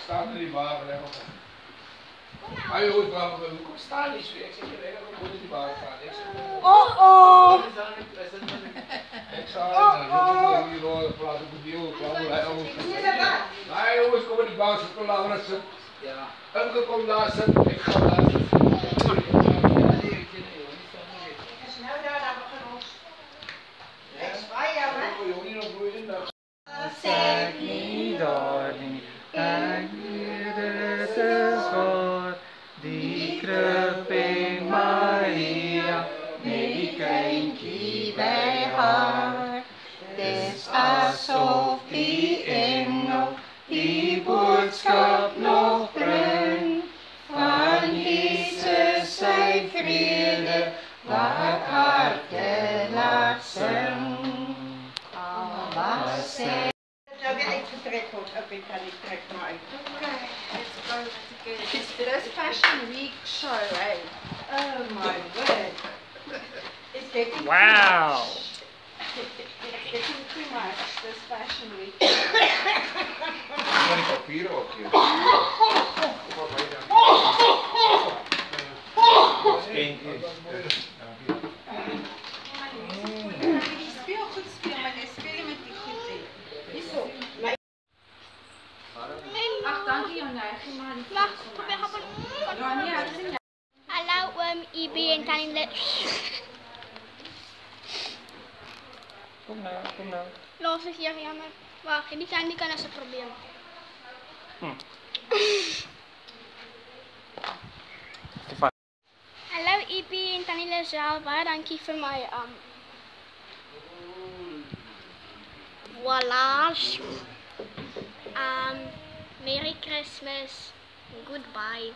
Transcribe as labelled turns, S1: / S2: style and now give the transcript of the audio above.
S1: Staat er die wagen leggen. Hij hoort wel, kom staan eens weer. Ik zeg je lekker, we moeten die wagen gaan. Ik zeg,
S2: oh.
S1: Ik zou hier horen, praten met die jongen, nee jongens, kom maar die wagen, kom daar zitten. Ja. Elke kom daar zitten, ik ga daar zitten.
S3: Zeg niet darling, en hier is God, die kreuping Maria, met die kindje bij haar. Het is alsof die engel die boodschap nog brengt, van Jezus zijn vrede, wat harten laat zingen.
S2: Nou weer uitgetrekt wordt, ik kan niet trekken maar uit.
S4: Okay, let's go together. It's this Fashion Week show, eh?
S2: Oh my word. It's getting
S3: Wow!
S4: It's getting too much this Fashion Week.
S1: Die papieren ook hier.
S4: Speelgoed spelen, maar jy speel met die goed hè.
S2: Hierso.
S4: Ach, dankie Janja, geen maar die
S5: Wacht, probeer gaan
S4: Janja, dat is nie.
S5: Hallo IB en Tannie.
S3: Kom nou.
S5: Los is hier jammer. Wacht, die Tannie kan als een probleem. Hallo IB en Tannie Lazel, baie dankie vir my Voilà. Merry Christmas. Goodbye.